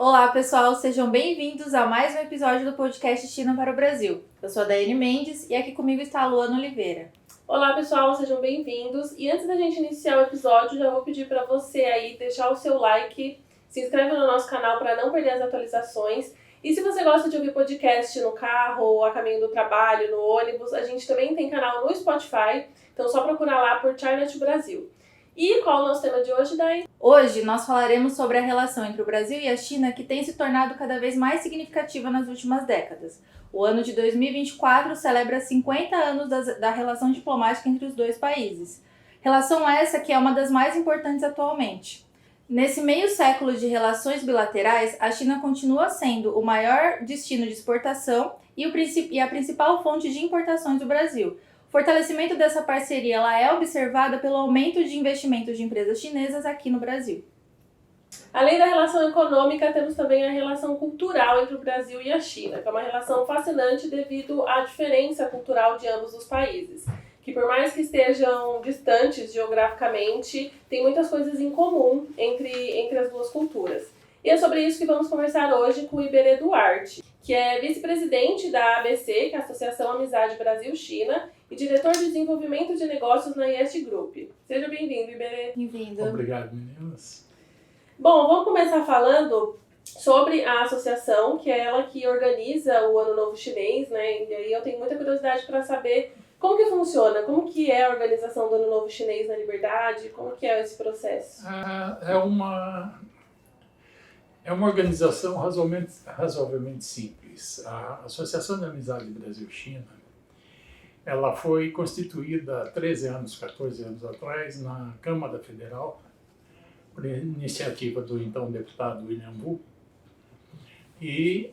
Olá pessoal, sejam bem-vindos a mais um episódio do podcast China para o Brasil. Eu sou a Daiane Mendes e aqui comigo está a Luana Oliveira. Olá pessoal, sejam bem-vindos. E antes da gente iniciar o episódio, já vou pedir para você aí deixar o seu like, se inscreve no nosso canal para não perder as atualizações. E se você gosta de ouvir podcast no carro, ou a caminho do trabalho, no ônibus, a gente também tem canal no Spotify, então só procurar lá por China Brasil. E qual é o nosso tema de hoje, Dai? Hoje nós falaremos sobre a relação entre o Brasil e a China que tem se tornado cada vez mais significativa nas últimas décadas. O ano de 2024 celebra 50 anos da relação diplomática entre os dois países. Relação essa que é uma das mais importantes atualmente. Nesse meio século de relações bilaterais, a China continua sendo o maior destino de exportação e a principal fonte de importações do Brasil. O fortalecimento dessa parceria ela é observada pelo aumento de investimentos de empresas chinesas aqui no Brasil. Além da relação econômica, temos também a relação cultural entre o Brasil e a China, que é uma relação fascinante devido à diferença cultural de ambos os países, que por mais que estejam distantes geograficamente, tem muitas coisas em comum entre as duas culturas. E é sobre isso que vamos conversar hoje com o Iberê Duarte, que é vice-presidente da ABC, que é a Associação Amizade Brasil-China, e diretor de desenvolvimento de negócios na IEST Group. Seja bem-vindo, Iberê. Bem-vindo. Obrigado, meninas. Bom, vamos começar falando sobre a associação, que é ela que organiza o Ano Novo Chinês, né? E aí eu tenho muita curiosidade para saber como que funciona, como que é a organização do Ano Novo Chinês na Liberdade, como que é esse processo? É uma organização razoavelmente simples. A Associação de Amizade Brasil-China, ela foi constituída há 14 anos atrás, na Câmara Federal, por iniciativa do então deputado William Wu. E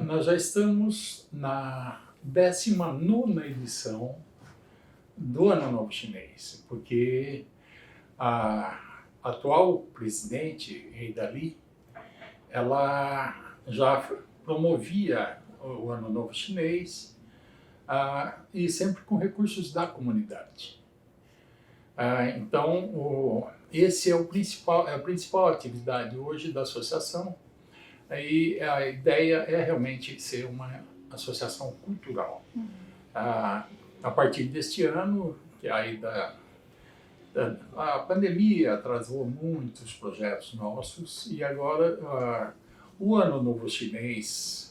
nós já estamos na 19ª edição do Ano Novo Chinês, porque a atual presidente, Rei Dali, ela já promovia o Ano Novo Chinês e sempre com recursos da comunidade. Então, esse é a principal atividade hoje da associação, e a ideia é realmente ser uma associação cultural. A partir deste ano, que aí a pandemia atrasou muitos projetos nossos, e agora o Ano Novo Chinês,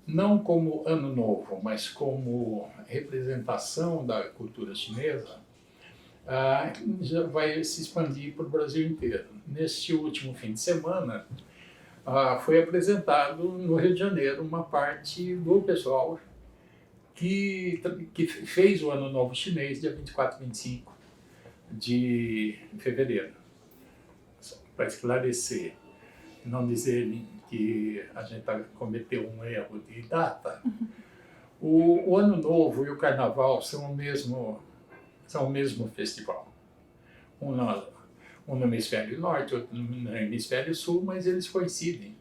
não como Ano Novo, mas como representação da cultura chinesa, já vai se expandir para o Brasil inteiro. Neste último fim de semana, foi apresentado no Rio de Janeiro uma parte do pessoal que fez o Ano Novo Chinês, dia 24 e 25 de fevereiro. Para esclarecer, não dizerem que a gente cometeu um erro de data, o Ano Novo e o Carnaval são o mesmo festival. Um no Hemisfério Norte, outro no Hemisfério Sul, mas eles coincidem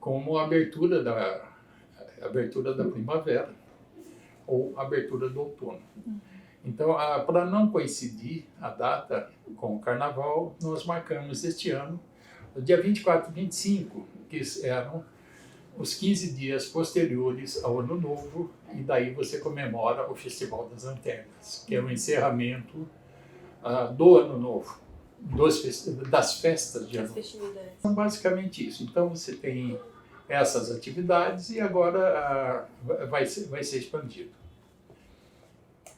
como a abertura da primavera ou a abertura do outono. Então, para não coincidir a data com o Carnaval, nós marcamos este ano o dia 24 e 25, que eram os 15 dias posteriores ao Ano Novo, e daí você comemora o Festival das Lanternas, que é o encerramento do Ano Novo, das festas de Ano Novo. Então, basicamente isso. Então, você tem essas atividades e agora vai ser expandido.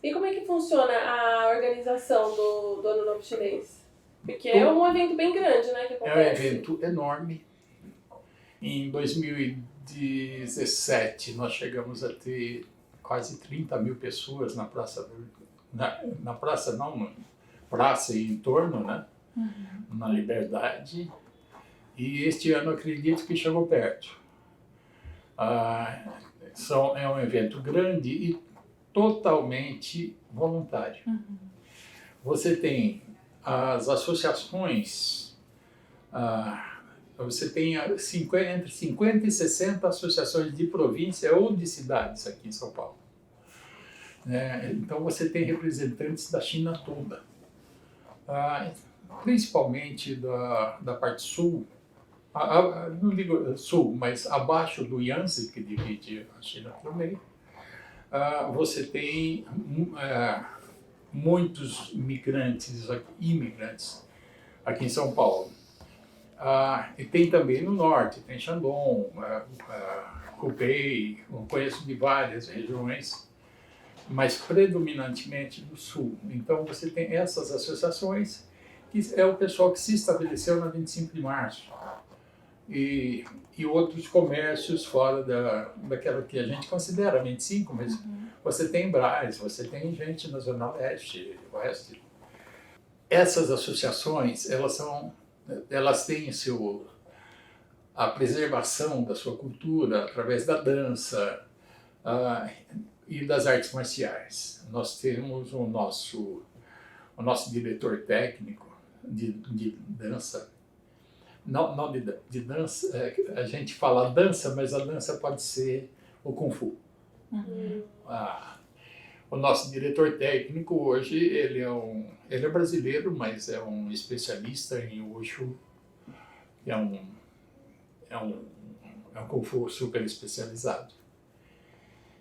E como é que funciona a organização do Ano Novo Chinês? Porque é um evento bem grande, né, que acontece. É um evento enorme. Em 2017, nós chegamos a ter quase 30 mil pessoas na praça, praça e em torno, né? Na Liberdade. E este ano, acredito que chegou perto. É um evento grande e totalmente voluntário. Você tem as associações, você tem entre 50 e 60 associações de província ou de cidades aqui em São Paulo. Então você tem representantes da China toda, principalmente da parte sul, não digo sul, mas abaixo do Yangtze, que divide a China pelo meio, você tem muitos imigrantes aqui em São Paulo. E tem também no norte, tem Shandong, Hubei, eu conheço de várias regiões, mas predominantemente do sul. Então você tem essas associações, que é o pessoal que se estabeleceu na 25 de março. E outros comércios fora daquela que a gente considera 25, mas você tem Brás, você tem gente na Zona Leste, Oeste. Essas associações, elas têm a preservação da sua cultura através da dança e das artes marciais. Nós temos o nosso diretor técnico de dança. Não de dança, a gente fala dança, mas a dança pode ser o Kung Fu. O nosso diretor técnico hoje, ele é brasileiro, mas é um especialista em Wushu, é um Kung Fu super especializado.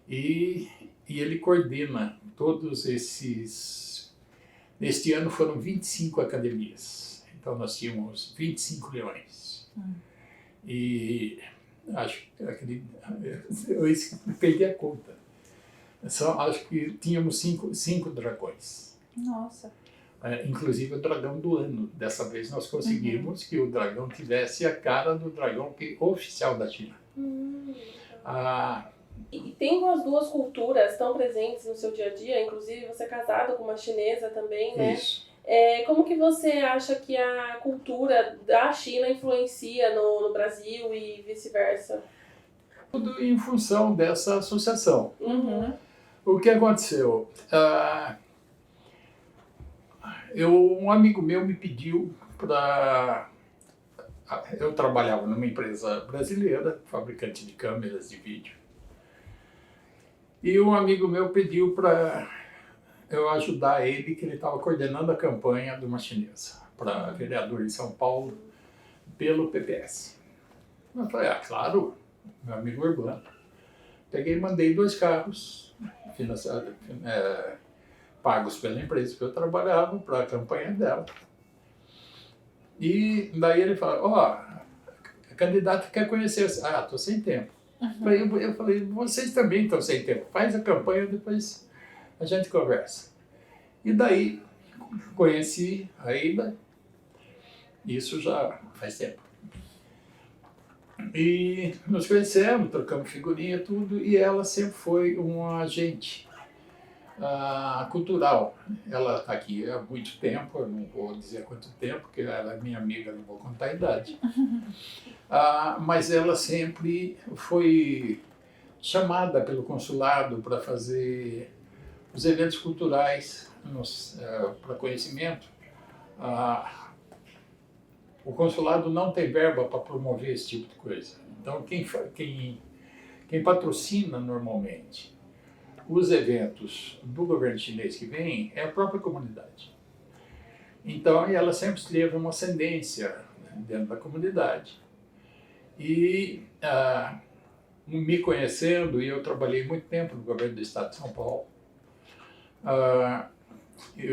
E ele coordena todos esses... Neste ano foram 25 academias. Então nós tínhamos 25 leões. E acho que eu perdi a conta. Acho que tínhamos cinco dragões. Nossa. Inclusive o dragão do ano. Dessa vez nós conseguimos que o dragão tivesse a cara do dragão oficial da China. E tendo as duas culturas tão presentes no seu dia a dia, inclusive você é casado com uma chinesa também, né? Isso. Como que você acha que a cultura da China influencia no Brasil e vice-versa? Tudo em função dessa associação. O que aconteceu? Um amigo meu me pediu para... Eu trabalhava numa empresa brasileira, fabricante de câmeras de vídeo. E um amigo meu pediu para eu ajudar ele, que ele estava coordenando a campanha de uma chinesa para vereador em São Paulo, pelo PPS. Eu falei, claro, meu amigo Urbano. Peguei e mandei 2 carros pagos pela empresa que eu trabalhava para a campanha dela. E daí ele falou, a candidata quer conhecer. Estou sem tempo. Eu falei, vocês também estão sem tempo. Faz a campanha, depois a gente conversa. E daí conheci a Ida, isso já faz tempo. E nos conhecemos, trocamos figurinha e tudo, e ela sempre foi uma agente cultural. Ela está aqui há muito tempo, eu não vou dizer quanto tempo, porque ela é minha amiga, não vou contar a idade. Mas ela sempre foi chamada pelo consulado para fazer os eventos culturais para conhecimento. O consulado não tem verba para promover esse tipo de coisa. Então, quem patrocina normalmente os eventos do governo chinês que vem é a própria comunidade. Então, ela sempre teve uma ascendência dentro da comunidade. E me conhecendo, e eu trabalhei muito tempo no governo do estado de São Paulo,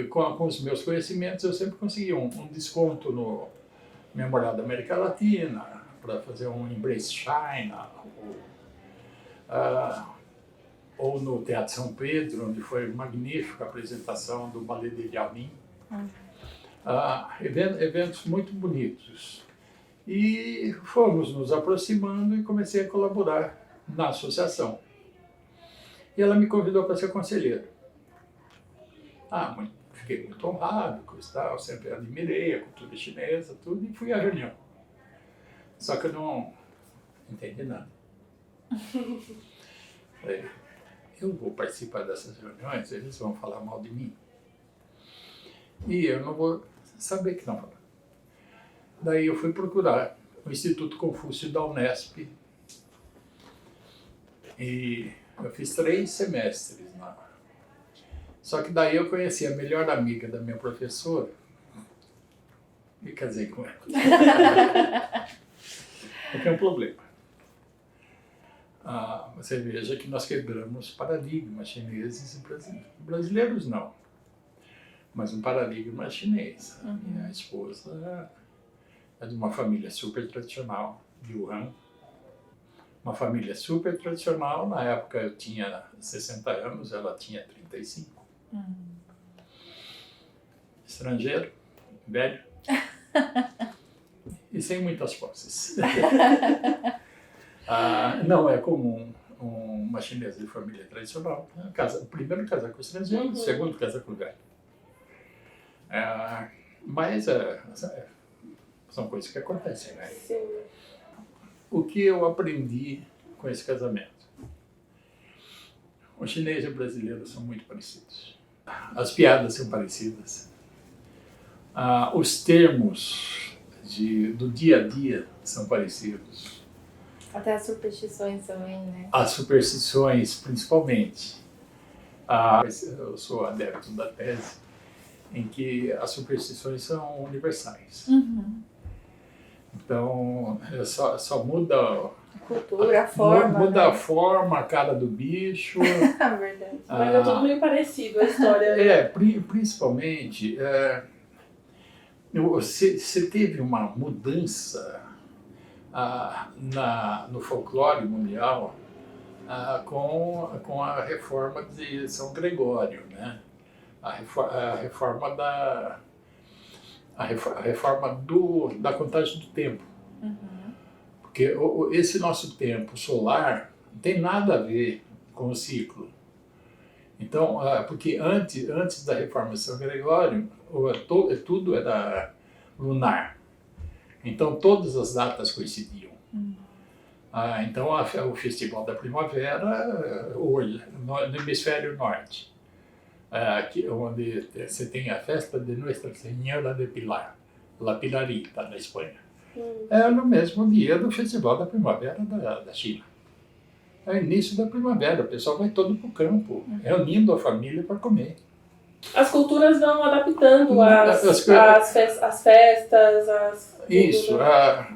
com os meus conhecimentos, eu sempre consegui um desconto no Memorial da América Latina, para fazer um Embrace China, ou no Teatro São Pedro, onde foi magnífica a apresentação do Ballet de Liaoning. Eventos muito bonitos. E fomos nos aproximando e comecei a colaborar na associação. E ela me convidou para ser conselheiro. Fiquei muito honrado, sempre admirei a cultura chinesa, tudo, e fui à reunião. Só que eu não entendi nada. Falei, eu vou participar dessas reuniões, eles vão falar mal de mim. E eu não vou saber que não falar. Daí eu fui procurar o Instituto Confúcio da Unesp. E eu fiz 3 semestres lá. Só que daí eu conheci a melhor amiga da minha professora e casei com ela. Porque é um problema. Você veja que nós quebramos paradigmas chineses e brasileiros. Brasileiros não, mas um paradigma chinês. Minha esposa é de uma família super tradicional, de Wuhan. Uma família super tradicional. Na época eu tinha 60 anos, ela tinha 35. Estrangeiro, velho e sem muitas posses. Não é comum uma chinesa de família tradicional o primeiro casar com o estrangeiro, o segundo casar com o velho. Mas são coisas que acontecem, né? Sim. O que eu aprendi com esse casamento? O chinês e o brasileiro são muito parecidos. As piadas são parecidas. Os termos do dia a dia são parecidos. Até as superstições também, né? As superstições, principalmente. Eu sou adepto da tese em que as superstições são universais. Então, só muda A cultura, a forma. muda né? a forma, a cara do bicho. Verdade. Mas é tudo meio parecido a história. Principalmente, você teve uma mudança no folclore mundial com a reforma de São Gregório, né? A reforma da contagem do tempo. Porque esse nosso tempo solar não tem nada a ver com o ciclo. Então, porque antes da reforma de São Gregório, tudo era lunar. Então, todas as datas coincidiam. Então, o Festival da Primavera, hoje, no hemisfério norte, onde você tem a festa de Nuestra Senhora de Pilar, La Pilarita, na Espanha. É no mesmo dia do Festival da Primavera da China. É o início da primavera, o pessoal vai todo para o campo, reunindo a família para comer. As culturas vão adaptando as festas, Isso,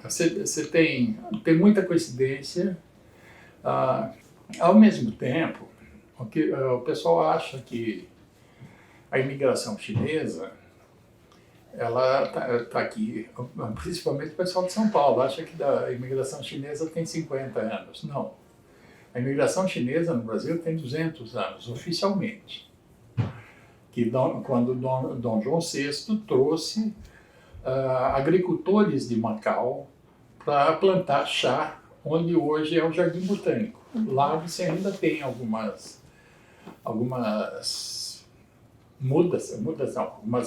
você tem muita coincidência. Ao mesmo tempo, o pessoal acha que a imigração chinesa, ela tá aqui, principalmente o pessoal de São Paulo, acha que a imigração chinesa tem 50 anos. Não. A imigração chinesa no Brasil tem 200 anos, oficialmente. Quando Dom João VI trouxe agricultores de Macau para plantar chá, onde hoje é o Jardim Botânico. Lá você ainda tem algumas algumas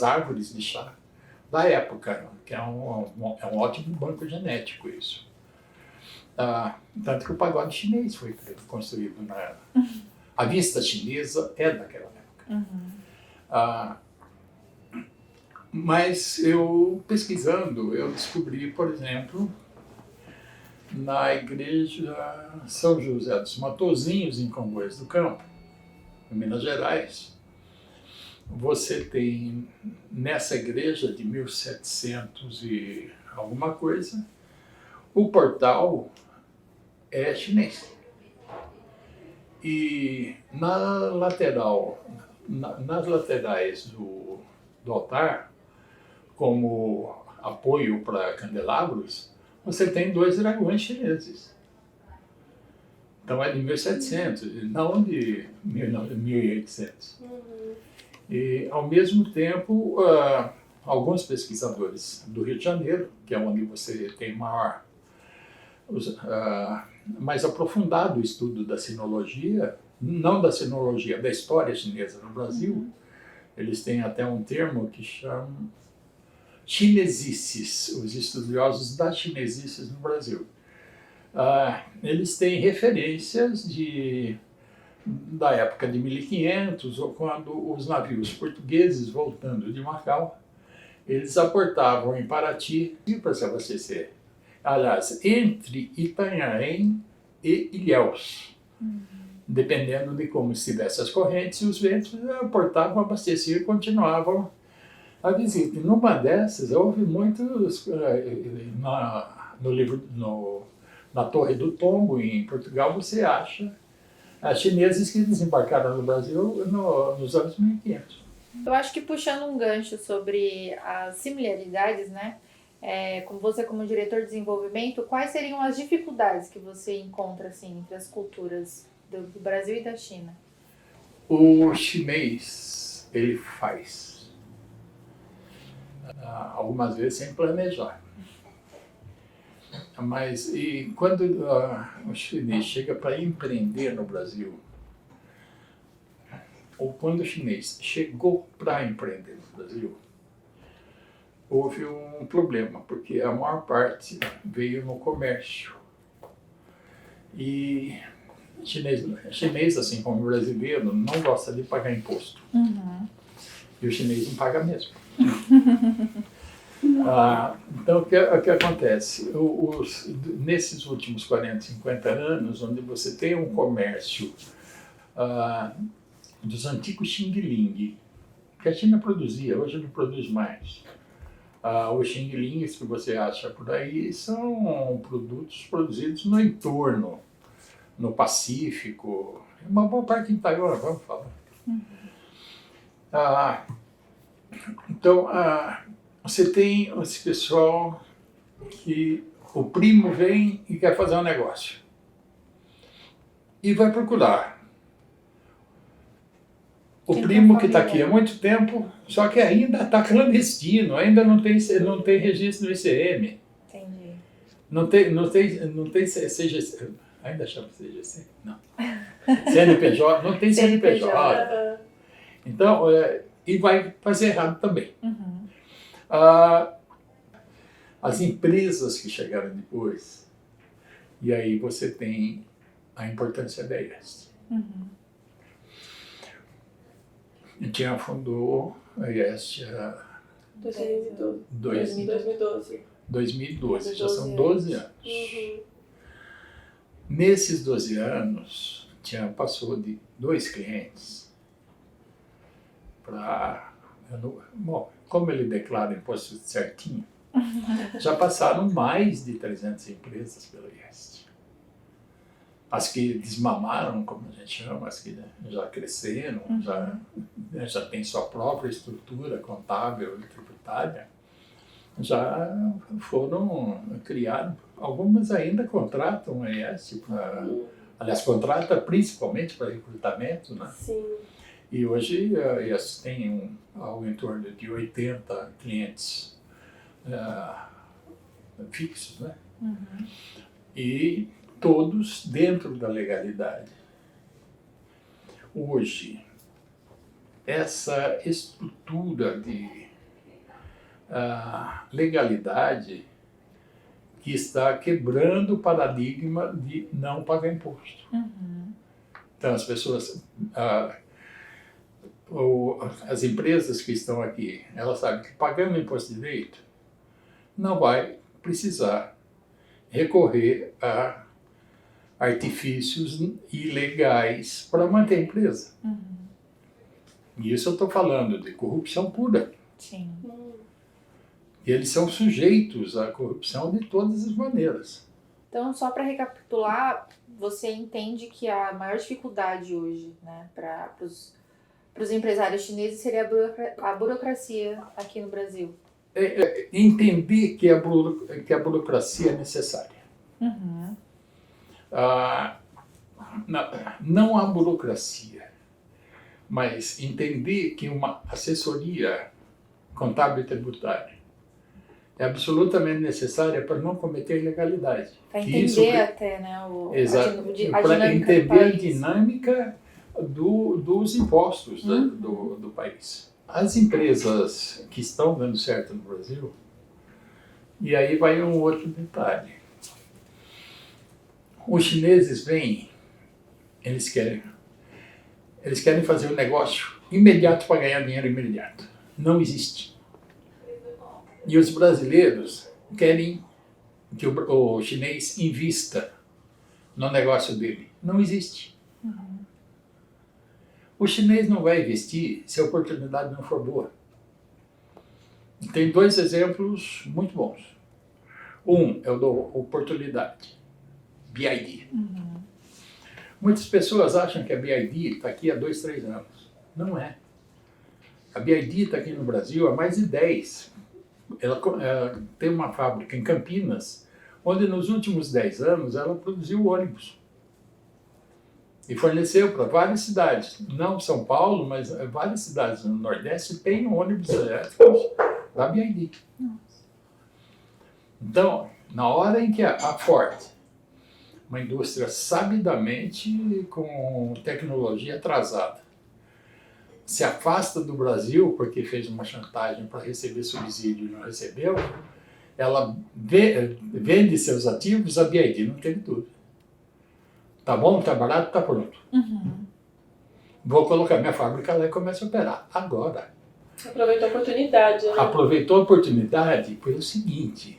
árvores de chá da época, que é um ótimo banco genético isso. Tanto que o pagode chinês foi construído a vista chinesa é daquela época. Mas eu pesquisando, eu descobri, por exemplo, na igreja São José dos Matozinhos, em Congonhas do Campo, em Minas Gerais, você tem nessa igreja de 1700 e alguma coisa, o portal é chinês. E nas laterais do altar, como apoio para candelabros, você tem 2 dragões chineses. Então é de 1700, não de 1800. E, ao mesmo tempo, alguns pesquisadores do Rio de Janeiro, que é onde você tem mais aprofundado o estudo da sinologia, não da sinologia, da história chinesa no Brasil, eles têm até um termo que chama chinesices, os estudiosos das chinesices no Brasil. Eles têm referências da época de 1500, ou quando os navios portugueses, voltando de Macau, eles aportavam em Paraty para se abastecer. Aliás, entre Itanhaém e Ilhéus. Dependendo de como estivessem as correntes e os ventos, aportavam, abasteciam e continuavam a visita. E numa dessas, houve muitos, no na Torre do Tombo, em Portugal, você acha chineses que desembarcaram no Brasil nos anos 1500. Eu acho que puxando um gancho sobre as similaridades, né? Como você, como diretor de desenvolvimento, quais seriam as dificuldades que você encontra assim, entre as culturas do Brasil e da China? O chinês, ele faz, algumas vezes sem planejar. Mas e quando o chinês chega para empreender no Brasil, ou quando o chinês chegou para empreender no Brasil, houve um problema, porque a maior parte veio no comércio. E chinês, assim como o brasileiro, não gosta de pagar imposto. Uhum. E o chinês não paga mesmo. Então, o que acontece? Nesses últimos 40, 50 anos, onde você tem um comércio dos antigos Xing Ling, que a China produzia, hoje não produz mais. Os Xing Lings que você acha por aí são produtos produzidos no entorno, no Pacífico, uma boa parte em Taiwan, vamos falar. Então, você tem esse pessoal que o primo vem e quer fazer um negócio. E vai procurar o primo que está aqui há muito tempo, só que ainda está clandestino, ainda não tem registro no ICM. Entendi. Não tem CGC. Ainda chama CGC? Não. CNPJ, não tem CNPJ. Então, e vai fazer errado também. Uhum. As empresas que chegaram depois, e aí você tem a importância da IEST. Uhum. A gente fundou a IEST 2012, já são 12 anos. Uhum. Nesses 12 anos, passou de 2 clientes para... Bom, como ele declara imposto certinho, já passaram mais de 300 empresas pelo IEST. As que desmamaram, como a gente chama, as que já cresceram, já têm sua própria estrutura contábil e tributária, já foram criadas. Algumas ainda contratam a IEST aliás, contrata principalmente para recrutamento, né? Sim. E hoje a IEST tem algo em torno de 80 clientes fixos, né? Uhum. E todos dentro da legalidade. Hoje, essa estrutura de legalidade que está quebrando o paradigma de não pagar imposto. Uhum. Então, as pessoas, as empresas que estão aqui, elas sabem que pagando imposto de direito, não vai precisar recorrer a artifícios ilegais para manter a empresa. Uhum. E isso eu estou falando de corrupção pura. Sim. E eles são sujeitos à corrupção de todas as maneiras. Então, só para recapitular, você entende que a maior dificuldade hoje, né, para os empresários chineses seria a burocracia aqui no Brasil? Entender que a burocracia é necessária. Uhum. Não há burocracia, mas entender que uma assessoria contábil e tributária é absolutamente necessária para não cometer ilegalidade. Para entender até, né, para entender a dinâmica dos impostos do país. As empresas que estão dando certo no Brasil, e aí vai um outro detalhe. Os chineses vêm, eles querem fazer um negócio imediato para ganhar dinheiro imediato. Não existe. E os brasileiros querem que o chinês invista no negócio dele. Não existe. Uhum. O chinês não vai investir se a oportunidade não for boa. Tem 2 exemplos muito bons. Um é o da oportunidade. BID. Muitas pessoas acham que a BID está aqui há 2, 3 anos. Não é. A BID está aqui no Brasil há mais de 10. Ela tem uma fábrica em Campinas, onde nos últimos 10 anos ela produziu ônibus. E forneceu para várias cidades. Não São Paulo, mas várias cidades no Nordeste têm ônibus elétricos da BID. Então, na hora em que a Ford, uma indústria sabidamente com tecnologia atrasada, se afasta do Brasil porque fez uma chantagem para receber subsídio e não recebeu, ela vende seus ativos, a BID não teve tudo. Tá bom, tá barato, tá pronto. Vou colocar minha fábrica lá e começo a operar. Agora. Aproveitou a oportunidade, né? Aproveitou a oportunidade pelo seguinte,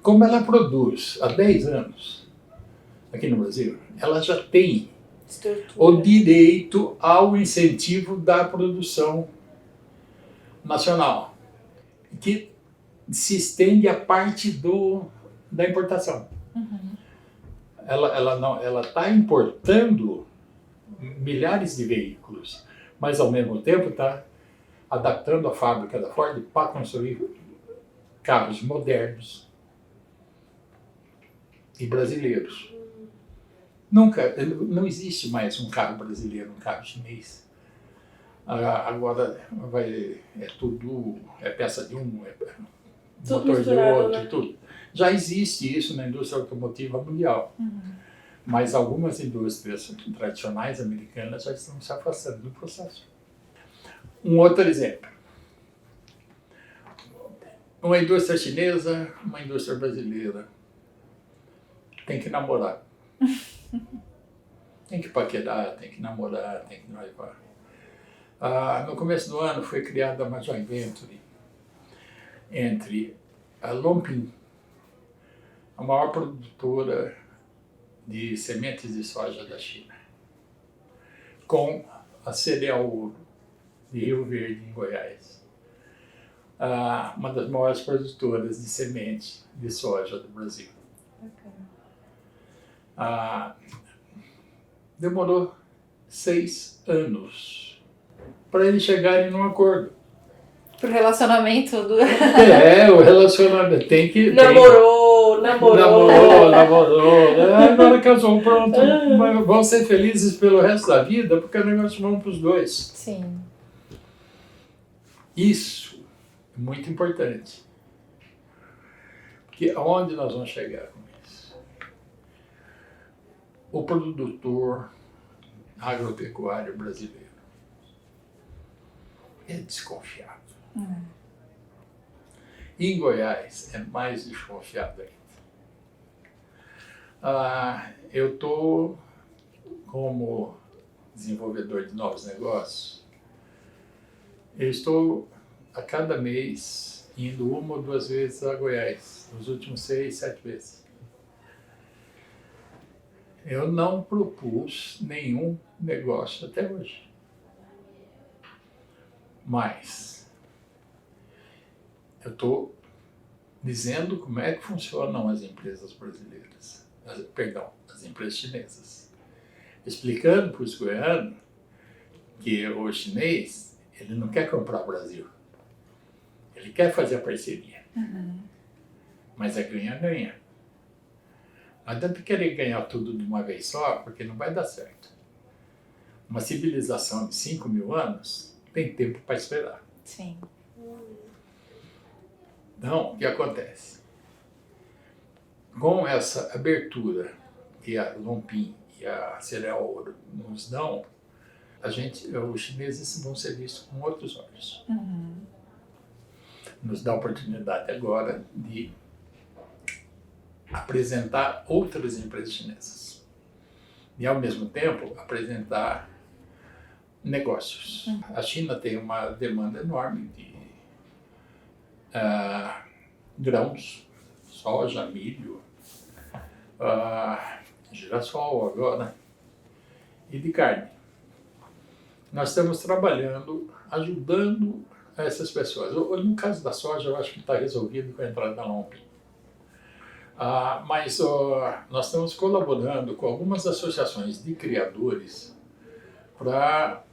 como ela produz há 10 anos aqui no Brasil, ela já tem o direito ao incentivo da produção nacional, que se estende a parte da importação. Ela está importando milhares de veículos, mas ao mesmo tempo está adaptando a fábrica da Ford para construir carros modernos e brasileiros. Não existe mais um carro brasileiro, um carro chinês. Agora é peça de um, motor de outro, né? Tudo. Já existe isso na indústria automotiva mundial. Mas algumas indústrias tradicionais americanas já estão se afastando do processo. Um outro exemplo. Uma indústria chinesa, uma indústria brasileira. Tem que namorar. Tem que paquerar, tem que namorar, tem que noivar. No começo do ano foi criada uma joint venture entre a Lonping, a maior produtora de sementes de soja da China, com a Cereal Ouro, de Rio Verde, em Goiás. Uma das maiores produtoras de sementes de soja do Brasil. Demorou 6 anos para eles chegarem num acordo. Pro relacionamento do... O relacionamento tem que... Namorou. Agora casou, pronto. Vão ser felizes pelo resto da vida, porque o negócio vão para os dois. Sim. Isso é muito importante. Porque aonde nós vamos chegar com isso? O produtor agropecuário brasileiro é desconfiado. Em Goiás é mais desconfiado ainda. Eu estou, como desenvolvedor de novos negócios, eu estou a cada mês indo 1 ou 2 vezes a Goiás, nos últimos 6, 7 vezes. Eu não propus nenhum negócio até hoje. Mas eu estou dizendo como é que funcionam as empresas brasileiras, as empresas chinesas. Explicando para os goianos que o chinês, ele não quer comprar o Brasil. Ele quer fazer a parceria. Mas é ganha-ganha. Não adianta querer ganhar tudo de uma vez só, porque não vai dar certo. Uma civilização de 5.000 anos tem tempo para esperar. Sim. Então, o que acontece? Com essa abertura que a Lonping e a Cereal Ouro nos dão, os chineses vão ser vistos com outros olhos. Nos dá a oportunidade agora de apresentar outras empresas chinesas e, ao mesmo tempo, apresentar negócios. A China tem uma demanda enorme de grãos, soja, milho, girassol agora, e de carne. Nós estamos trabalhando, ajudando essas pessoas. No caso da soja, eu acho que está resolvido com a entrada da Lonping. Mas nós estamos colaborando com algumas associações de criadores para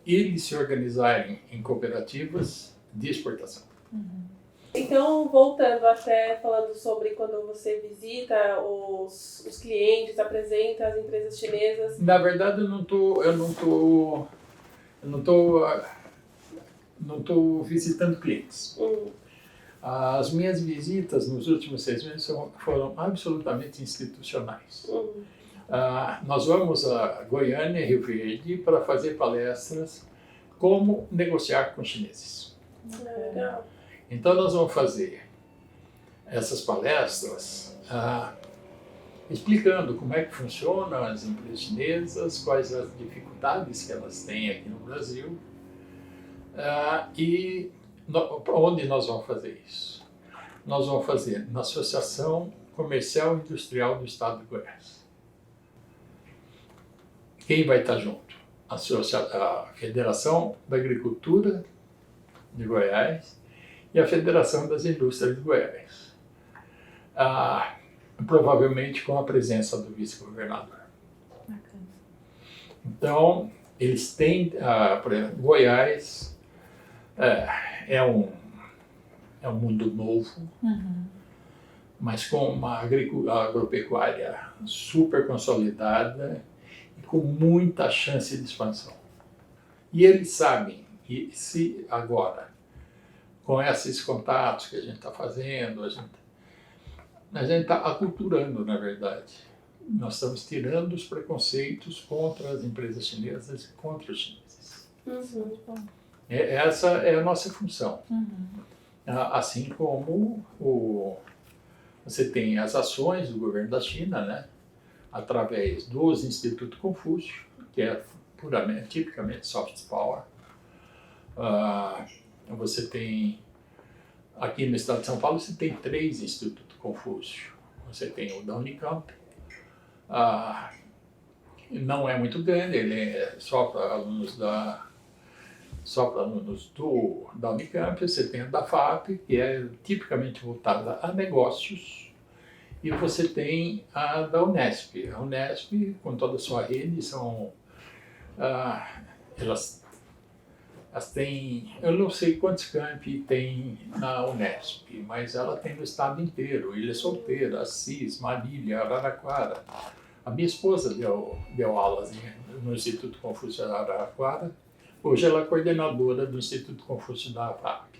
eles se organizarem em cooperativas de exportação. Então, voltando até falando sobre quando você visita os clientes, apresenta as empresas chinesas. Na verdade, eu não tô visitando clientes. As minhas visitas nos últimos 6 meses foram absolutamente institucionais. Nós vamos a Goiânia e Rio Verde para fazer palestras como negociar com chineses. Legal. Então nós vamos fazer essas palestras explicando como é que funcionam as empresas chinesas, quais as dificuldades que elas têm aqui no Brasil e onde nós vamos fazer isso. Nós vamos fazer na Associação Comercial e Industrial do Estado de Goiás. Quem vai estar junto? A Federação da Agricultura de Goiás e a Federação das Indústrias de Goiás. Provavelmente com a presença do vice-governador. Então, eles têm, por exemplo, Goiás é um mundo novo, mas com uma agropecuária super consolidada e com muita chance de expansão. E eles sabem que se agora, com esses contatos que a gente está fazendo, a gente está aculturando, na verdade. Nós estamos tirando os preconceitos contra as empresas chinesas e contra os chineses. Essa é a nossa função. Assim como você tem as ações do governo da China, né, através dos Institutos Confúcio, que é tipicamente soft power. Você tem, aqui no estado de São Paulo, você tem 3 Institutos Confúcio. Você tem o da Unicamp, não é muito grande, ele é só para alunos da Unicamp. Você tem a da FAP, que é tipicamente voltada a negócios, e você tem a da Unesp. A Unesp, com toda a sua rede, elas têm, eu não sei quantos campi tem na Unesp, mas ela tem no estado inteiro. Ilha Solteira, Assis, Marília, Araraquara. A minha esposa deu aulas no Instituto Confúcio de Araraquara. Hoje ela é coordenadora do Instituto Confúcio da FAP.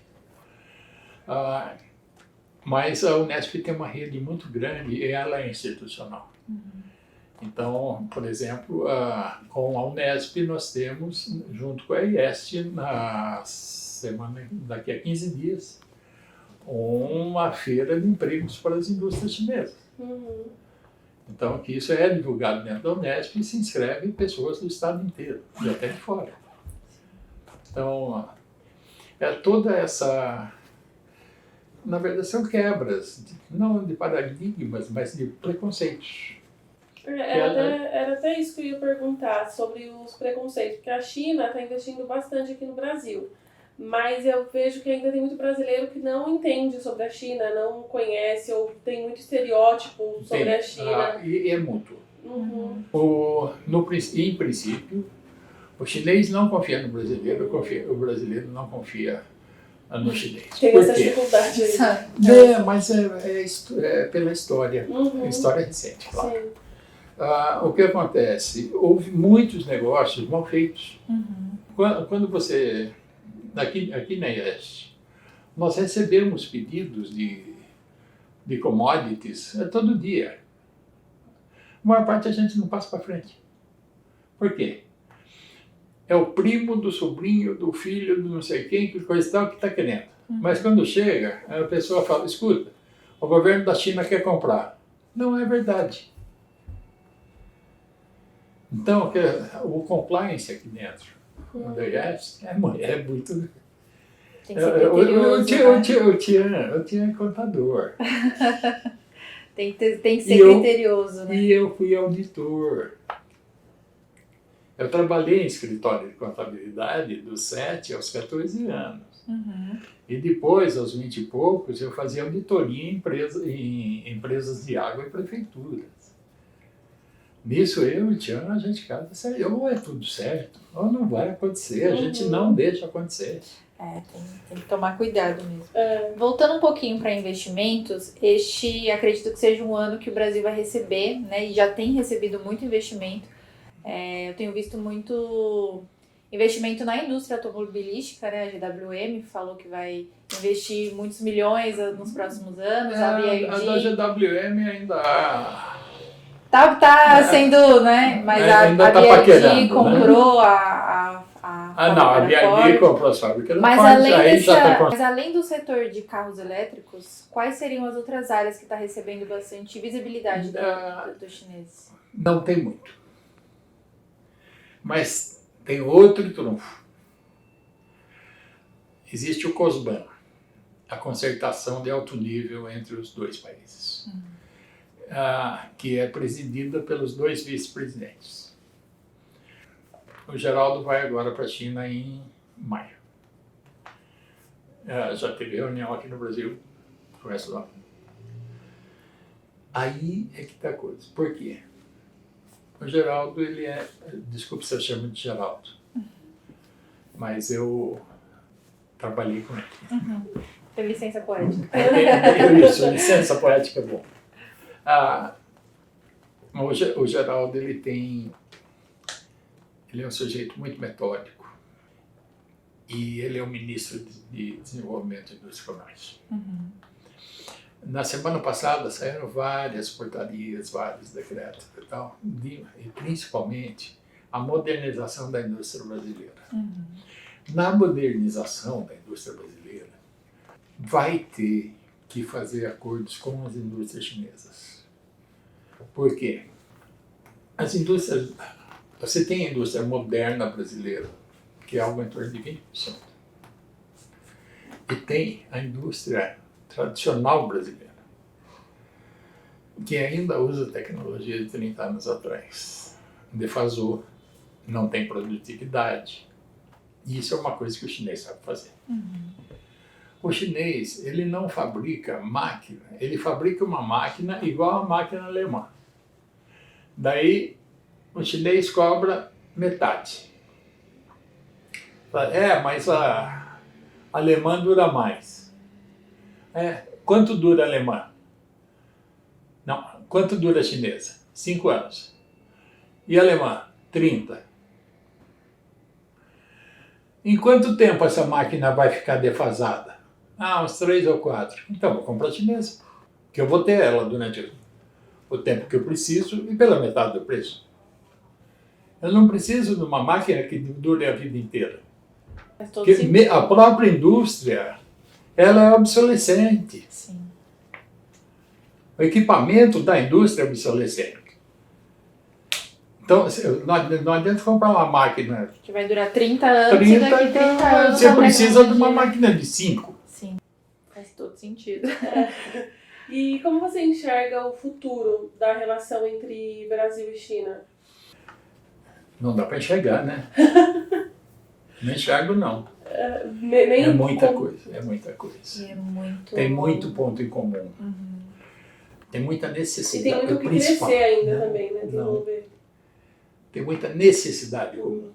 Mas a Unesp tem uma rede muito grande e ela é institucional. Então, por exemplo, com a Unesp nós temos, junto com a IEST, daqui a 15 dias, uma feira de empregos para as indústrias chinesas. Então, que isso é divulgado dentro da Unesp e se inscrevem pessoas do estado inteiro e até de fora. Então, toda essa... Na verdade, são quebras, não de paradigmas, mas de preconceitos. Era até isso que eu ia perguntar, sobre os preconceitos, porque a China está investindo bastante aqui no Brasil, mas eu vejo que ainda tem muito brasileiro que não entende sobre a China, não conhece ou tem muito estereótipo sobre a China. E é mútuo. Em princípio, o chinês não confia no brasileiro, o brasileiro não confia no chinês. Tem essa dificuldade aí. Mas é pela história, história recente, claro. Sim. O que acontece? Houve muitos negócios mal feitos. Quando você... Aqui na IEST, nós recebemos pedidos de commodities todo dia. A maior parte a gente não passa para frente. Por quê? É o primo do sobrinho, do filho, do não sei quem, que coisa e tal, que está querendo. Mas quando chega, a pessoa fala, escuta, o governo da China quer comprar. Não é verdade. Então, o compliance aqui dentro da IEST é muito... Tem que ser criterioso, Eu tinha contador. Tem que ser criterioso, né? E eu fui auditor. Eu trabalhei em escritório de contabilidade dos 7 aos 14 anos. E depois, aos 20 e poucos, eu fazia auditoria em empresas de água e prefeituras. Nisso, eu e o Tião, a gente cada ou é tudo certo, ou não vai acontecer. A gente não deixa acontecer. Tem que tomar cuidado mesmo. Voltando um pouquinho para investimentos, acredito que seja um ano que o Brasil vai receber, né, e já tem recebido muito investimento. Eu tenho visto muito investimento na indústria automobilística, né? A GWM falou que vai investir muitos milhões nos próximos anos. A BYD... A da GWM ainda... Tá sendo, né? Mas a BYD comprou a BYD comprou as fábricas. Mas além do setor de carros elétricos, quais seriam as outras áreas que está recebendo bastante visibilidade dos chineses? Não tem muito. Mas tem outro trunfo. Existe o COSBAN, a concertação de alto nível entre os dois países, que é presidida pelos 2 vice-presidentes. O Geraldo vai agora para a China em maio. Já teve reunião aqui no Brasil, começa lá. Aí é que está a coisa. Por quê? O Geraldo, ele desculpe se eu chamo de Geraldo, mas eu trabalhei com ele. Tem licença poética. Isso, licença poética é bom. O Geraldo, ele é um sujeito muito metódico e ele é o ministro de Desenvolvimento e Indústria e Comércio. Na semana passada saíram várias portarias, vários decretos e tal, e principalmente a modernização da indústria brasileira. Na modernização da indústria brasileira, vai ter que fazer acordos com as indústrias chinesas. Por quê? Você tem a indústria moderna brasileira, que é algo em torno de 20%. E tem a indústria tradicional brasileira, que ainda usa tecnologia de 30 anos atrás. Defasou, não tem produtividade. E isso é uma coisa que o chinês sabe fazer. O chinês, ele não fabrica máquina, ele fabrica uma máquina igual a máquina alemã. Daí, o chinês cobra metade. Mas a alemã dura mais. Quanto dura a alemã? Não, quanto dura a chinesa? 5 anos. E a alemã? 30. Em quanto tempo essa máquina vai ficar defasada? Uns 3 ou 4. Então, vou comprar a chinesa, que eu vou ter ela durante o tempo que eu preciso e pela metade do preço. Eu não preciso de uma máquina que dure a vida inteira. Porque a própria indústria, ela é obsolescente. Sim. O equipamento da indústria é obsolescente. Então, não adianta comprar uma máquina que vai durar 30 anos e daqui 30 anos... Você precisa de uma máquina de 5. Sim, faz todo sentido. E como você enxerga o futuro da relação entre Brasil e China? Não dá para enxergar, né? Não enxergo, não. É muita coisa. Tem muito ponto em comum. Tem muita necessidade. E tem muito o que crescer ainda também, né? Desenvolver. Tem muita necessidade comum.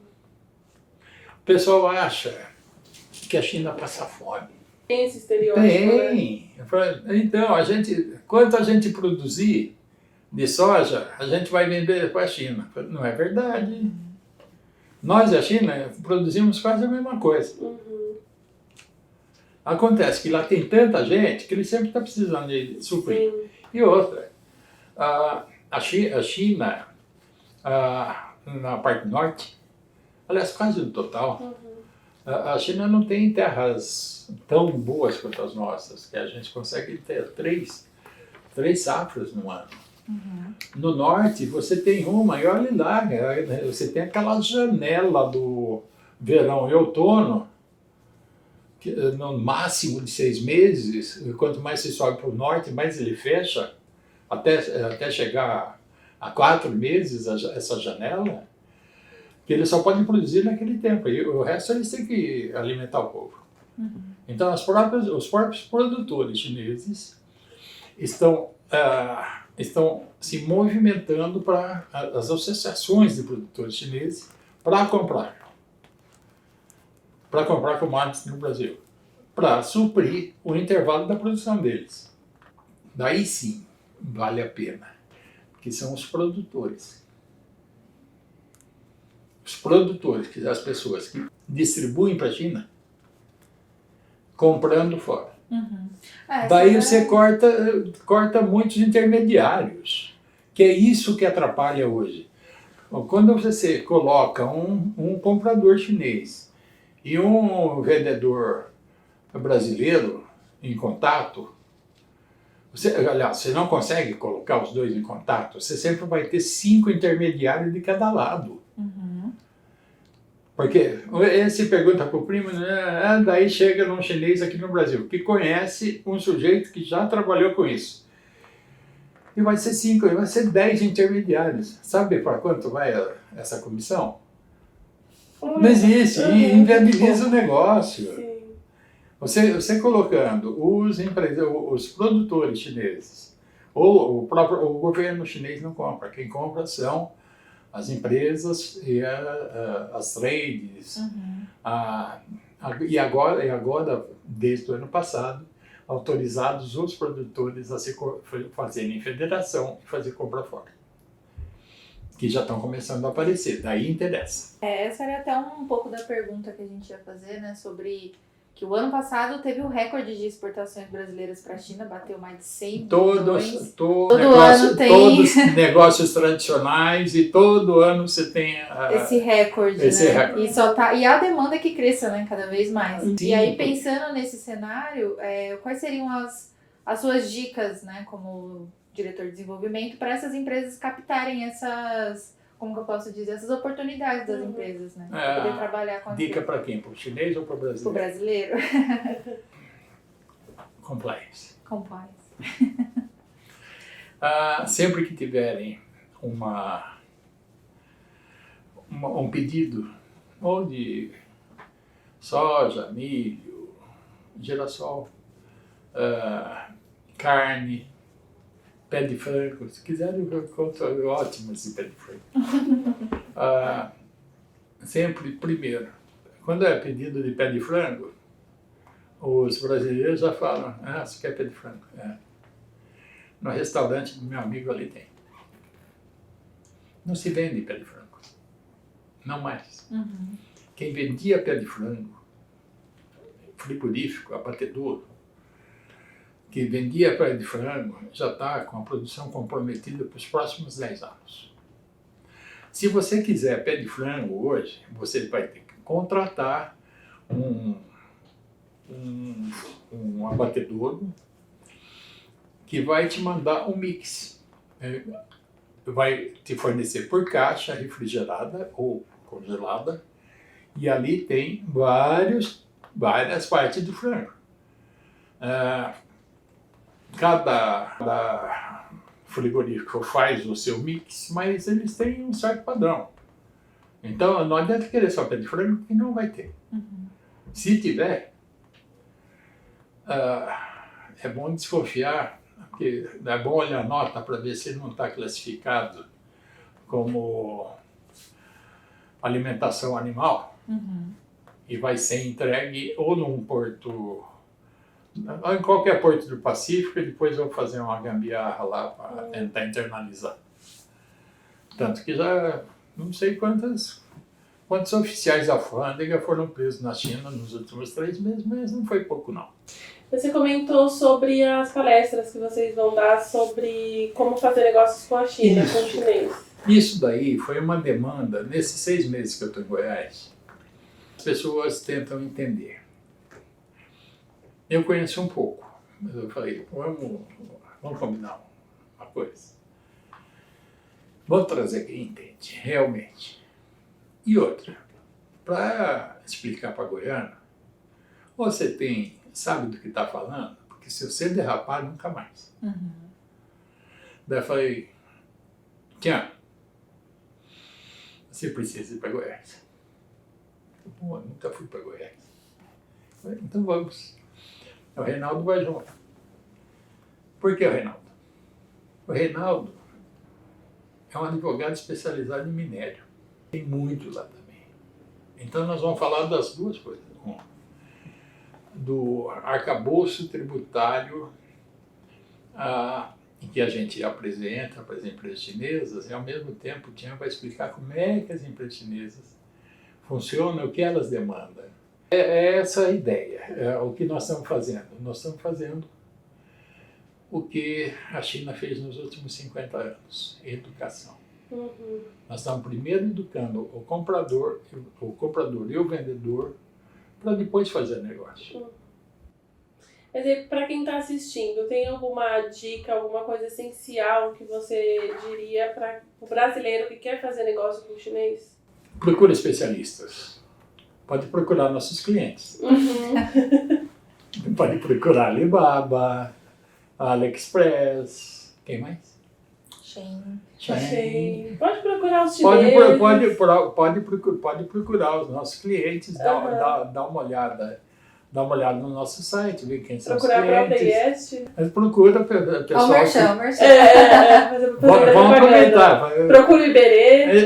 O pessoal acha que a China passa fome. Tem esse estereótipo, Tem. Né? Então, quanto a gente produzir de soja, a gente vai vender para a China. Não é verdade. Nós e a China produzimos quase a mesma coisa. Acontece que lá tem tanta gente que ele sempre está precisando de suprir. Sim. E outra, a China, na parte norte, aliás, quase no total, a China não tem terras tão boas quanto as nossas, que a gente consegue ter três safras no ano. No norte, você tem uma, e olha lá, você tem aquela janela do verão e outono, que, no máximo de 6 meses, quanto mais você sobe para o norte, mais ele fecha, até chegar a 4 meses essa janela, que eles só podem produzir naquele tempo, e o resto eles têm que alimentar o povo. Então, os próprios produtores chineses estão se movimentando para as associações de produtores chineses para comprar commodities no Brasil, para suprir o intervalo da produção deles. Daí sim, vale a pena, que são os produtores. Os produtores, que são as pessoas que distribuem para a China, comprando fora. Uhum. Daí você corta muitos intermediários, que é isso que atrapalha hoje. Quando você coloca um comprador chinês e um vendedor brasileiro em contato, você não consegue colocar os dois em contato, você sempre vai ter 5 intermediários de cada lado. Uhum. Porque esse pergunta para o primo, né? Daí chega num chinês aqui no Brasil, que conhece um sujeito que já trabalhou com isso. E vai ser 5, vai ser 10 intermediários. Sabe para quanto vai essa comissão? Não existe, e inviabiliza o negócio. Você colocando os produtores chineses, ou o governo chinês não compra, quem compra são as empresas e as trades. Uhum. E agora, desde o ano passado, autorizados os produtores a se fazerem federação e fazer compra fora. Que já estão começando a aparecer, daí interessa. Essa era até um pouco da pergunta que a gente ia fazer, né, sobre que o ano passado teve o recorde de exportações brasileiras para a China, bateu mais de 100 bilhões. Todo ano tem todos negócios tradicionais e todo ano você tem esse recorde, né? recorde. E a demanda que cresça, né, cada vez mais. Sim. E aí, pensando nesse cenário, quais seriam as suas dicas, né, como diretor de desenvolvimento, para essas empresas captarem essas, como que eu posso dizer, essas oportunidades das empresas, né? Para poder trabalhar com Dica para quem? Para o chinês ou para o brasileiro? o brasileiro? Compliance. Compliance. Sempre que tiverem um pedido, ou de soja, milho, girassol, carne, pé de frango, se quiserem eu conto ótimo esse pé de frango. Sempre, primeiro, quando é pedido de pé de frango, os brasileiros já falam, você quer pé de frango? No restaurante do meu amigo ali tem. Não se vende pé de frango. Não mais. Uhum. Quem vendia pé de frango, frigorífico, abatedouro, que vendia pé de frango, já está com a produção comprometida para os próximos 10 anos. Se você quiser pé de frango hoje, você vai ter que contratar um abatedouro que vai te mandar um mix. Vai te fornecer por caixa refrigerada ou congelada, e ali tem várias partes do frango. Cada frigorífico faz o seu mix, mas eles têm um certo padrão. Então não adianta querer só pé de frango, que não vai ter. Uhum. Se tiver, é bom desconfiar, porque é bom olhar a nota para ver se ele não está classificado como alimentação animal. Uhum. E vai ser entregue ou num porto, em qualquer porto do Pacífico, e depois eu vou fazer uma gambiarra lá para tentar internalizar. Tanto que já não sei quantos oficiais da alfândega foram presos na China nos últimos 3 meses, mas não foi pouco não. Você comentou sobre as palestras que vocês vão dar sobre como fazer negócios com a China, com o chinês. Isso daí foi uma demanda, nesses 6 meses que eu estou em Goiás, as pessoas tentam entender. Eu conheço um pouco, mas eu falei, vamos combinar uma coisa. Vou trazer quem entende, realmente. E outra, para explicar para goiano, você sabe do que está falando, porque se você derrapar, nunca mais. Uhum. Daí eu falei, Tian, você precisa ir para Goiás. Pô, nunca fui para Goiás. Falei, então vamos. O Reinaldo vai junto. Por que o Reinaldo? O Reinaldo é um advogado especializado em minério. Tem muito lá também. Então nós vamos falar das duas coisas. Do arcabouço tributário em que a gente apresenta para as empresas chinesas e ao mesmo tempo o Tian vai explicar como é que as empresas chinesas funcionam, o que elas demandam. É essa a ideia, é o que nós estamos fazendo. Nós estamos fazendo o que a China fez nos últimos 50 anos, educação. Uhum. Nós estamos primeiro educando o comprador e o vendedor para depois fazer negócio. Mas para quem está assistindo, tem alguma dica, alguma coisa essencial que você diria para o brasileiro que quer fazer negócio com o chinês? Procure especialistas. Pode procurar nossos clientes. Uhum. Pode procurar Alibaba, AliExpress, quem mais? Shein. Pode procurar os chineses. Pode procurar os nossos clientes, dar uma olhada. Dá uma olhada no nosso site, ver quem são os clientes. Procurar a própria Yes. Mas procura pessoal. O merchan. Vamos aproveitar. Procura o Iberê.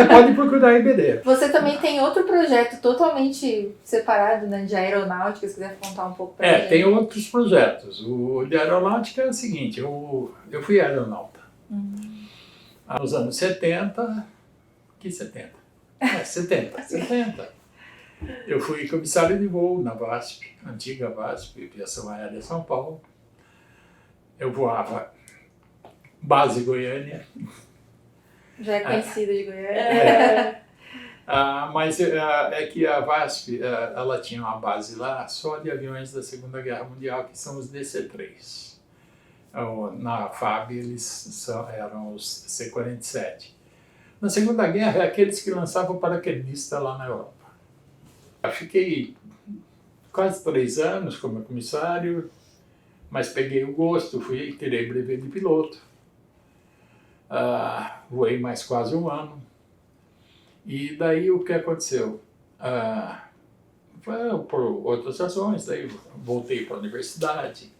Pode procurar o Iberê. Você também tem outro projeto totalmente separado, né, de aeronáutica, se quiser contar um pouco pra gente. Tem outros projetos. O de aeronáutica é o seguinte, eu fui aeronauta. Nos anos 70, que 70? 70. Eu fui comissário de voo na VASP, antiga VASP, Aviação Aérea São Paulo. Eu voava base Goiânia. Já é conhecido de Goiânia. Mas é que a VASP ela tinha uma base lá só de aviões da Segunda Guerra Mundial, que são os DC-3. Na FAB eles eram os C-47. Na Segunda Guerra, é aqueles que lançavam paraquedista lá na Europa. Eu fiquei quase 3 anos como comissário, mas peguei o gosto, tirei brevet de piloto. Voei mais quase 1 ano. E daí o que aconteceu? Foi por outras razões, daí voltei para a universidade,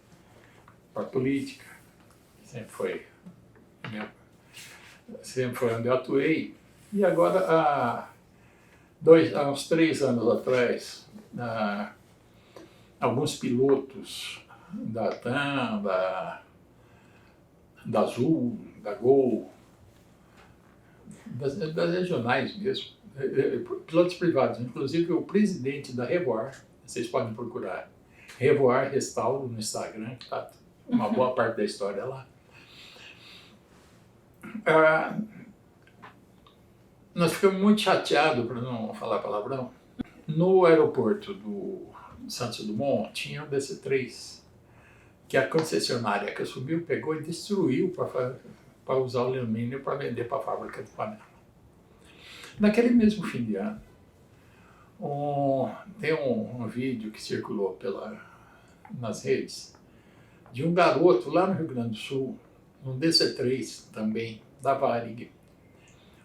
para a política, sempre foi onde eu atuei. E agora, há uns 3 anos atrás, alguns pilotos da TAM, da Azul, da Gol, das regionais mesmo, pilotos privados, inclusive o presidente da Revoar, vocês podem procurar, Revoar Restauro no Instagram, que está uma boa parte da história lá. Nós ficamos muito chateados, para não falar palavrão. No aeroporto do Santos Dumont tinha um DC-3, que a concessionária que assumiu pegou e destruiu para usar o alumínio para vender para a fábrica de panela. Naquele mesmo fim de ano, tem um vídeo que circulou nas redes de um garoto lá no Rio Grande do Sul, num DC-3 também, da Varig.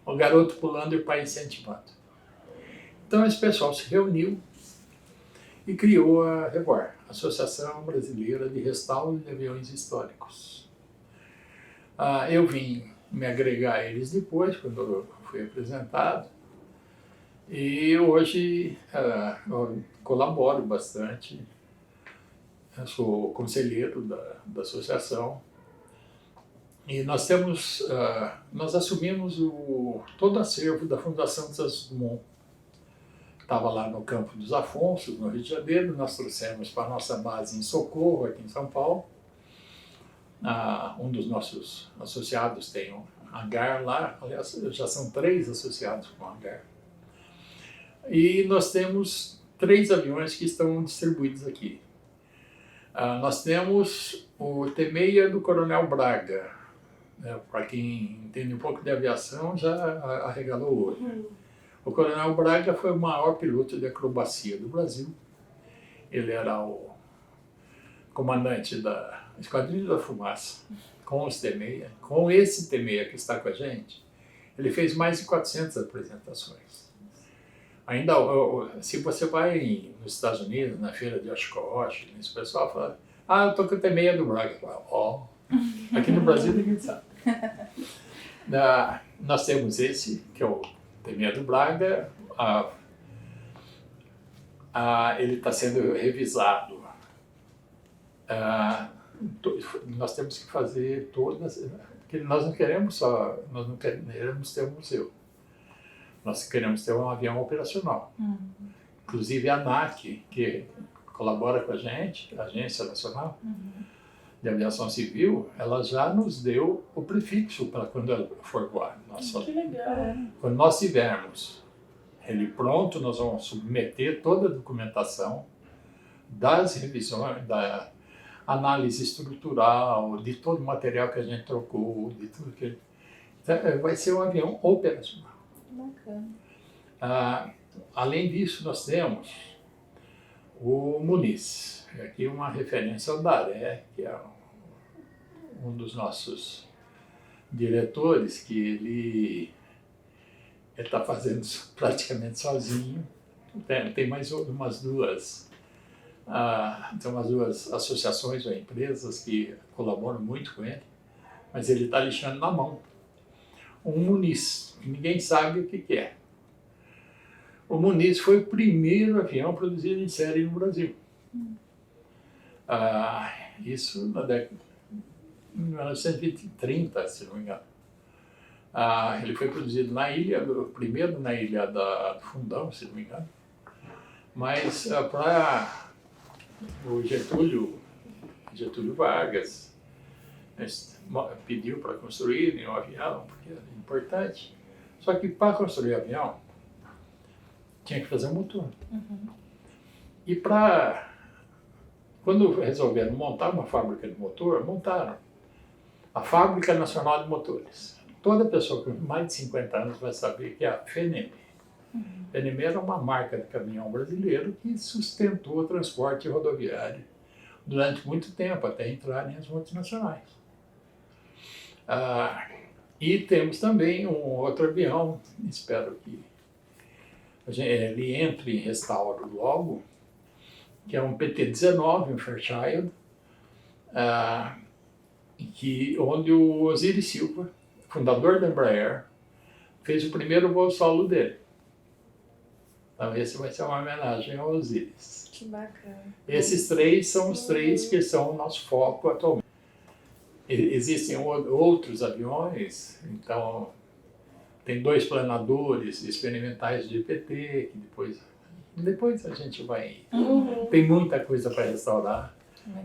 O garoto pulando e o pai incentivando. Então esse pessoal se reuniu e criou a Revoar, Associação Brasileira de Restauro de Aviões Históricos. Eu vim me agregar a eles depois, quando eu fui apresentado, e hoje eu colaboro bastante. Eu sou conselheiro da associação. E nós assumimos todo o acervo da Fundação Santos Dumont. Estava lá no Campo dos Afonsos, no Rio de Janeiro, nós trouxemos para a nossa base em Socorro, aqui em São Paulo. Um dos nossos associados tem um hangar lá, aliás, já são 3 associados com hangar. E nós temos 3 aviões que estão distribuídos aqui. Nós temos o T-6 do Coronel Braga. Para quem entende um pouco de aviação, já arregalou o olho. O Coronel Braga foi o maior piloto de acrobacia do Brasil. Ele era o comandante da Esquadrilha da Fumaça, com os T-6. Com esse T-6 que está com a gente, ele fez mais de 400 apresentações. Ainda, se você vai nos Estados Unidos, na feira de Oshkosh, esse pessoal fala, eu estou com o T6 do Braga. Aqui no Brasil ninguém sabe. Nós temos esse, que é o T6 do Braga, ele está sendo revisado. Nós temos que fazer todas, porque nós não queremos ter um museu. Nós queremos ter um avião operacional. Inclusive a ANAC, que colabora com a gente, a Agência Nacional de Aviação Civil, ela já nos deu o prefixo para quando ela for voar. Que legal! Quando nós tivermos ele pronto, nós vamos submeter toda a documentação das revisões, da análise estrutural, de todo o material que a gente trocou, de tudo que... Então, vai ser um avião operacional. Bacana. Além disso, nós temos o Muniz, aqui uma referência ao Daré, que é um dos nossos diretores, que ele está fazendo praticamente sozinho. Tem mais umas duas associações ou empresas que colaboram muito com ele, mas ele está deixando na mão um Muniz, que ninguém sabe o que é. O Muniz foi o primeiro avião produzido em série no Brasil. Isso na década de 1930, se não me engano. Ele foi produzido na ilha, primeiro na ilha do Fundão, se não me engano. Mas para o Getúlio Vargas pediu para construírem um avião, porque era importante. Só que para construir o avião, tinha que fazer um motor. E quando resolveram montar uma fábrica de motor, montaram a Fábrica Nacional de Motores. Toda pessoa com mais de 50 anos vai saber que é a FENEM. FENEM era uma marca de caminhão brasileiro que sustentou o transporte rodoviário durante muito tempo, até entrarem as multinacionais. E temos também um outro avião, espero que ele entre em restauro logo, que é um PT-19, um Fairchild, onde o Osiris Silva, fundador da Embraer, fez o primeiro voo solo dele. Então esse vai ser uma homenagem ao Osiris. Que bacana. Esses três são os três que são o nosso foco atualmente. Existem outros aviões, então tem 2 planadores experimentais de PT, que depois a gente vai... Tem muita coisa para restaurar,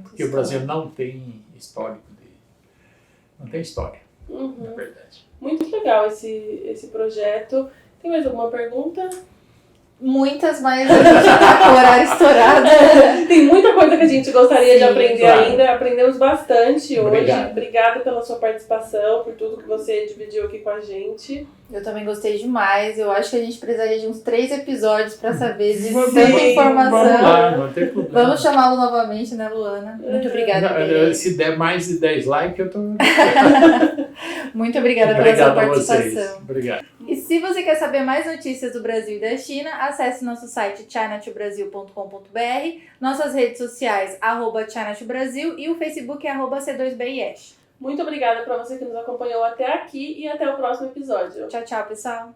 porque o Brasil não tem histórico não tem história, na verdade. Muito legal esse projeto. Tem mais alguma pergunta? Muitas, mas a gente tá com o horário estourado. Tem muita coisa que a gente gostaria de aprender claro. ainda. Aprendemos bastante hoje. Obrigado. Obrigada pela sua participação, por tudo que você dividiu aqui com a gente. Eu também gostei demais. Eu acho que a gente precisaria de uns 3 episódios para saber de Vamos tanta lá, informação. não tem problema. Vamos chamá-lo novamente, né, Luana? Muito obrigada. Se der mais de 10 likes, eu tô... Muito obrigada pela Obrigado sua a vocês. participação. Obrigado. E se você quer saber mais notícias do Brasil e da China, acesse nosso site chinatobrasil.com.br, nossas redes sociais @chinatobrasil e o Facebook C2BIESH. Muito obrigada para você que nos acompanhou até aqui e até o próximo episódio. Tchau, tchau, pessoal.